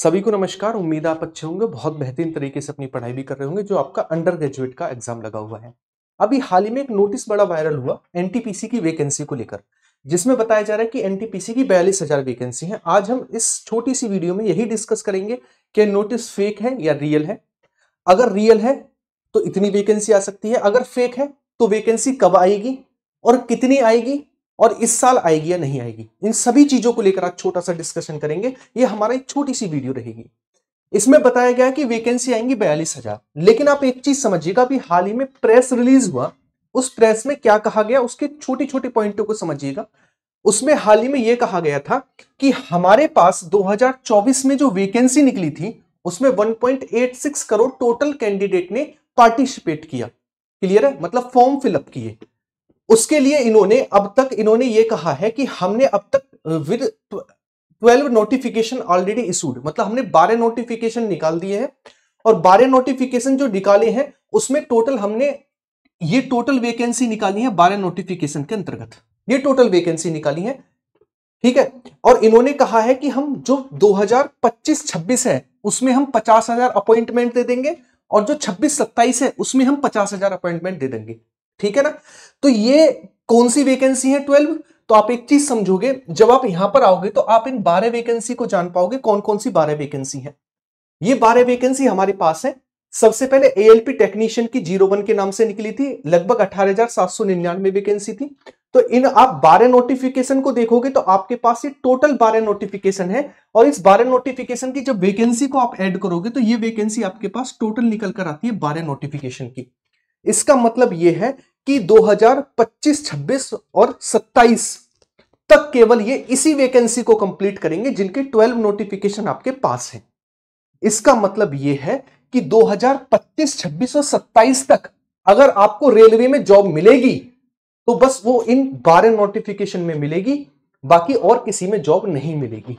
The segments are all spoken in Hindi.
सभी को नमस्कार। उम्मीद है आप अच्छे होंगे, बहुत बेहतरीन तरीके से अपनी पढ़ाई भी कर रहे होंगे। जो आपका अंडर ग्रेजुएट का एग्जाम लगा हुआ है, अभी हाल ही में एक नोटिस बड़ा वायरल हुआ एनटीपीसी की वैकेंसी को लेकर, जिसमें बताया जा रहा है कि एनटीपीसी की 42,000 वैकेंसी है। आज हम इस छोटी सी वीडियो में यही डिस्कस करेंगे कि नोटिस फेक है या रियल है। अगर रियल है तो इतनी वैकेंसी आ सकती है, अगर फेक है तो वैकेंसी कब आएगी और कितनी आएगी, और इस साल आएगी या नहीं आएगी। इन सभी चीजों को लेकर आज छोटा सा डिस्कशन करेंगे। ये हमारा एक छोटी सी वीडियो रहेगी। इसमें बताया गया कि वैकेंसी आएंगी 42,000। लेकिन आप एक चीज समझिएगा, अभी हाल ही में प्रेस रिलीज हुआ, उस प्रेस में क्या कहा गया उसके छोटे छोटे पॉइंटों को समझिएगा। उसमें हाल ही में यह कहा गया था कि हमारे पास 2024 में जो वैकेंसी निकली थी उसमें 1.86 करोड़ टोटल कैंडिडेट ने पार्टिसिपेट किया। क्लियर है, मतलब फॉर्म फिलअप किए। उसके लिए इन्होंने ये कहा है कि हमने अब तक विद 12 नोटिफिकेशन ऑलरेडी इशूड, मतलब हमने 12 नोटिफिकेशन निकाल दिए हैं। और 12 नोटिफिकेशन जो निकाले हैं उसमें ये टोटल वैकेंसी निकाली है 12 नोटिफिकेशन के अंतर्गत, ये टोटल वैकेंसी निकाली है। ठीक है, और इन्होंने कहा है कि हम जो 2025-26 है उसमें हम 50,000 अपॉइंटमेंट दे देंगे, और जो 26-27 है उसमें हम 50,000 अपॉइंटमेंट दे देंगे। ठीक है ना। तो ये कौन सी वैकेंसी है 12। तो आप एक चीज समझोगे, जब आप यहां पर आओगे तो आप इन 12 वैकेंसी को जान पाओगे कौन कौन सी 12 वैकेंसी है। ये 12 वैकेंसी हमारे पास है। सबसे पहले एएलपी टेक्नीशियन की 01 के नाम से निकली थी, लगभग 18,799 वैकेंसी थी। तो इन आप 12 नोटिफिकेशन को देखोगे तो आपके पास ये टोटल 12 नोटिफिकेशन है, और इस 12 नोटिफिकेशन की जब वैकेंसी को आप ऐड करोगे तो ये वैकेंसी आपके पास टोटल निकल कर आती है 12 नोटिफिकेशन की। इसका मतलब यह है कि 2025, 26 और 27 तक केवल ये इसी वैकेंसी को कंप्लीट करेंगे जिनके 12 नोटिफिकेशन आपके पास है। इसका मतलब यह है कि 2025, 26 और 27 तक अगर आपको रेलवे में जॉब मिलेगी तो बस वो इन 12 नोटिफिकेशन में मिलेगी, बाकी और किसी में जॉब नहीं मिलेगी।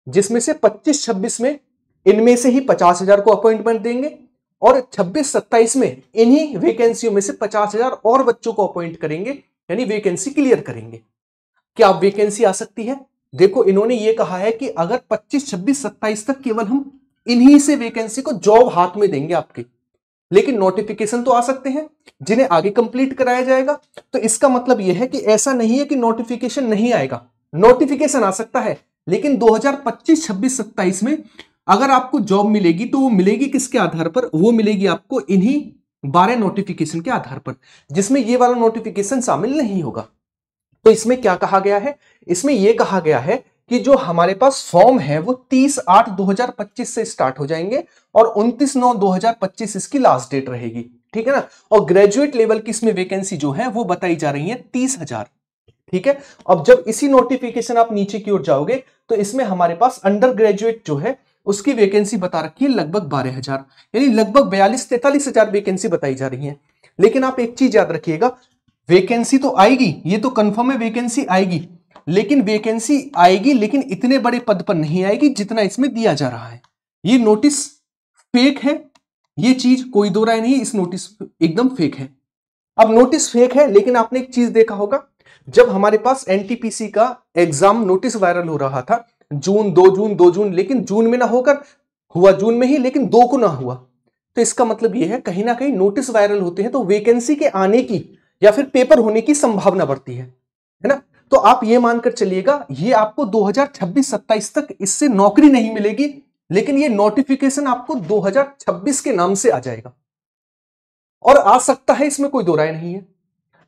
जिसमें से 25-26 में इनमें से ही 50,000 को अपॉइंटमेंट देंगे, और 26-27 में इन्हीं वैकेंसियों में से 50,000 और बच्चों को अपॉइंट करेंगे, यानी वैकेंसी क्लियर करेंगे। क्या वैकेंसी आ सकती है? देखो, इन्होंने ये कहा है कि अगर 25, 26, 27 तक केवल हम इन्हीं से वैकेंसी को जॉब हाथ में देंगे आपके, लेकिन नोटिफिकेशन तो आ सकते हैं जिन्हें आगे कंप्लीट कराया जाएगा। तो इसका मतलब यह है कि ऐसा नहीं है कि नोटिफिकेशन नहीं आएगा, नोटिफिकेशन आ सकता है, लेकिन 2025, 26, 27 में अगर आपको जॉब मिलेगी तो वो मिलेगी किसके आधार पर? वो मिलेगी आपको इन्हीं 12 नोटिफिकेशन के आधार पर, जिसमें ये वाला नोटिफिकेशन शामिल नहीं होगा। तो इसमें क्या कहा गया है? इसमें यह कहा गया है कि जो हमारे पास फॉर्म है वो 30/8/2025 से स्टार्ट हो जाएंगे, और 29/9/2025 इसकी लास्ट डेट रहेगी। ठीक है ना। और ग्रेजुएट लेवल की इसमें वैकेंसी जो है वो बताई जा रही है 30,000। ठीक है। अब जब इसी नोटिफिकेशन आप नीचे की ओर जाओगे तो इसमें हमारे पास अंडर ग्रेजुएट जो है उसकी वैकेंसी बता रखी है लगभग 12,000, यानी लगभग 42-43,000 वैकेंसी बताई जा रही है। लेकिन आप एक चीज याद रखिएगा, वैकेंसी तो आएगी, ये तो कंफर्म है वैकेंसी आएगी, लेकिन वैकेंसी आएगी लेकिन इतने बड़े पद पर नहीं आएगी जितना इसमें दिया जा रहा है। ये नोटिस फेक है, ये चीज कोई दो राय नहीं, इस नोटिस एकदम फेक है। अब नोटिस फेक है, लेकिन आपने एक चीज देखा होगा, जब हमारे पास एनटीपीसी का एग्जाम नोटिस वायरल हो रहा था जून 2 जून, लेकिन जून में ना होकर हुआ जून में ही, लेकिन 2 को ना हुआ। तो इसका मतलब यह है कहीं ना कहीं नोटिस वायरल होते हैं तो वैकेंसी के आने की या फिर पेपर होने की संभावना बढ़ती है ना। तो आप ये मानकर चलिएगा, ये आपको 2026-27 तक इससे नौकरी नहीं मिलेगी, लेकिन ये नोटिफिकेशन आपको 2026 के नाम से आ जाएगा, और आ सकता है, इसमें कोई दो राय नहीं है।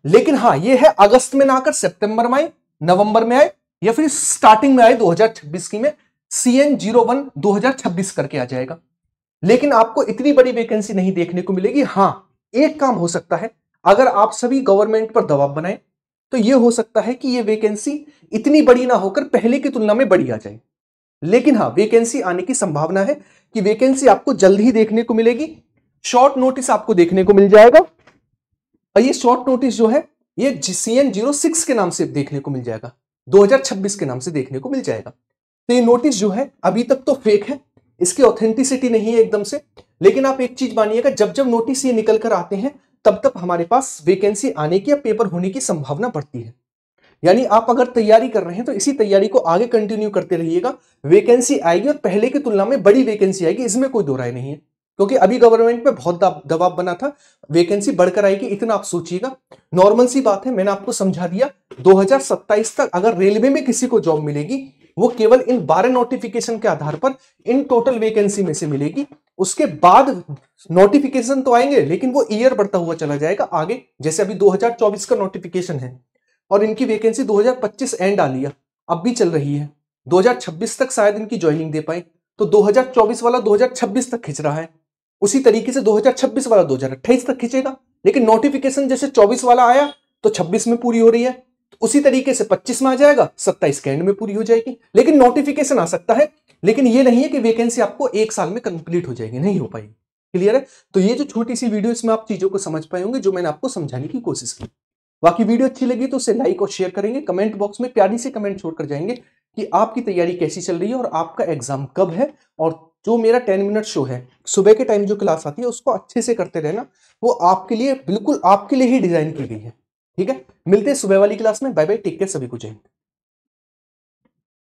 लेकिन हां, यह है अगस्त में ना आकर सितंबर में आए, नवंबर में आए, या फिर स्टार्टिंग में आए 2026 की में CN01 2026 करके आ जाएगा। लेकिन आपको इतनी बड़ी वैकेंसी नहीं देखने को मिलेगी। हां, एक काम हो सकता है, अगर आप सभी गवर्नमेंट पर दबाव बनाए तो यह हो सकता है कि यह वैकेंसी इतनी बड़ी ना होकर पहले की तुलना में बड़ी आ जाए। लेकिन हां, वैकेंसी आने की संभावना है कि वैकेंसी आपको जल्द ही देखने को मिलेगी। शॉर्ट नोटिस आपको देखने को मिल जाएगा, और ये शॉर्ट नोटिस जो है ये CN06 के नाम से देखने को मिल जाएगा, 2026 के नाम से देखने को मिल जाएगा। तो ये नोटिस जो है अभी तक तो फेक है, इसकी ऑथेंटिसिटी नहीं है एकदम से। लेकिन आप एक चीज मानिएगा, जब जब नोटिस ये निकल कर आते हैं तब तब हमारे पास वैकेंसी आने की या पेपर होने की संभावना बढ़ती है। यानी आप अगर तैयारी कर रहे हैं तो इसी तैयारी को आगे कंटिन्यू करते रहिएगा। वैकेंसी आएगी और पहले की तुलना में बड़ी वैकेंसी आएगी, इसमें कोई दो राय नहीं है, क्योंकि अभी गवर्नमेंट पे बहुत दबाव बना था, वैकेंसी बढ़कर आएगी इतना आप सोचिएगा। नॉर्मल सी बात है, मैंने आपको समझा दिया। 2027 तक अगर रेलवे में किसी को जॉब मिलेगी वो केवल इन 12 नोटिफिकेशन के आधार पर इन टोटल वैकेंसी में से मिलेगी। उसके बाद नोटिफिकेशन तो आएंगे लेकिन वो ईयर बढ़ता हुआ चला जाएगा आगे। जैसे अभी 2024 का नोटिफिकेशन है और इनकी वैकेंसी 2025 एंड आ लिया, अब भी चल रही है, 2026 तक शायद इनकी ज्वाइनिंग दे पाए, तो 2024 वाला 2026 तक खिंच रहा है। उसी तरीके से 2026 वाला 2028 तक खिंचेगा, लेकिन नोटिफिकेशन जैसे 24 वाला आया तो 26 में पूरी हो रही है, उसी तरीके से 25 में आ जाएगा, 27 के एंड में पूरी हो जाएगी। लेकिन नोटिफिकेशन आ सकता है, लेकिन ये नहीं है कि वैकेंसी आपको 1 साल में कंप्लीट हो जाएगी, नहीं हो पाएगी। क्लियर है? तो ये जो छोटी सी वीडियो, इसमें आप चीजों को समझ पाए होंगे जो मैंने आपको समझाने की कोशिश की। बाकी वीडियो अच्छी लगी तो उसे लाइक और शेयर करेंगे, कमेंट बॉक्स में प्यारी से कमेंट छोड़कर जाएंगे कि आपकी तैयारी कैसी चल रही है और आपका एग्जाम कब है। और जो मेरा 10 मिनट शो है सुबह के टाइम जो क्लास आती है उसको अच्छे से करते रहना, वो आपके लिए, बिल्कुल आपके लिए ही डिजाइन की गई है। ठीक है, मिलते हैं सुबह वाली क्लास में। बाय बाय, टेक केयर, सभी को जय हिंद।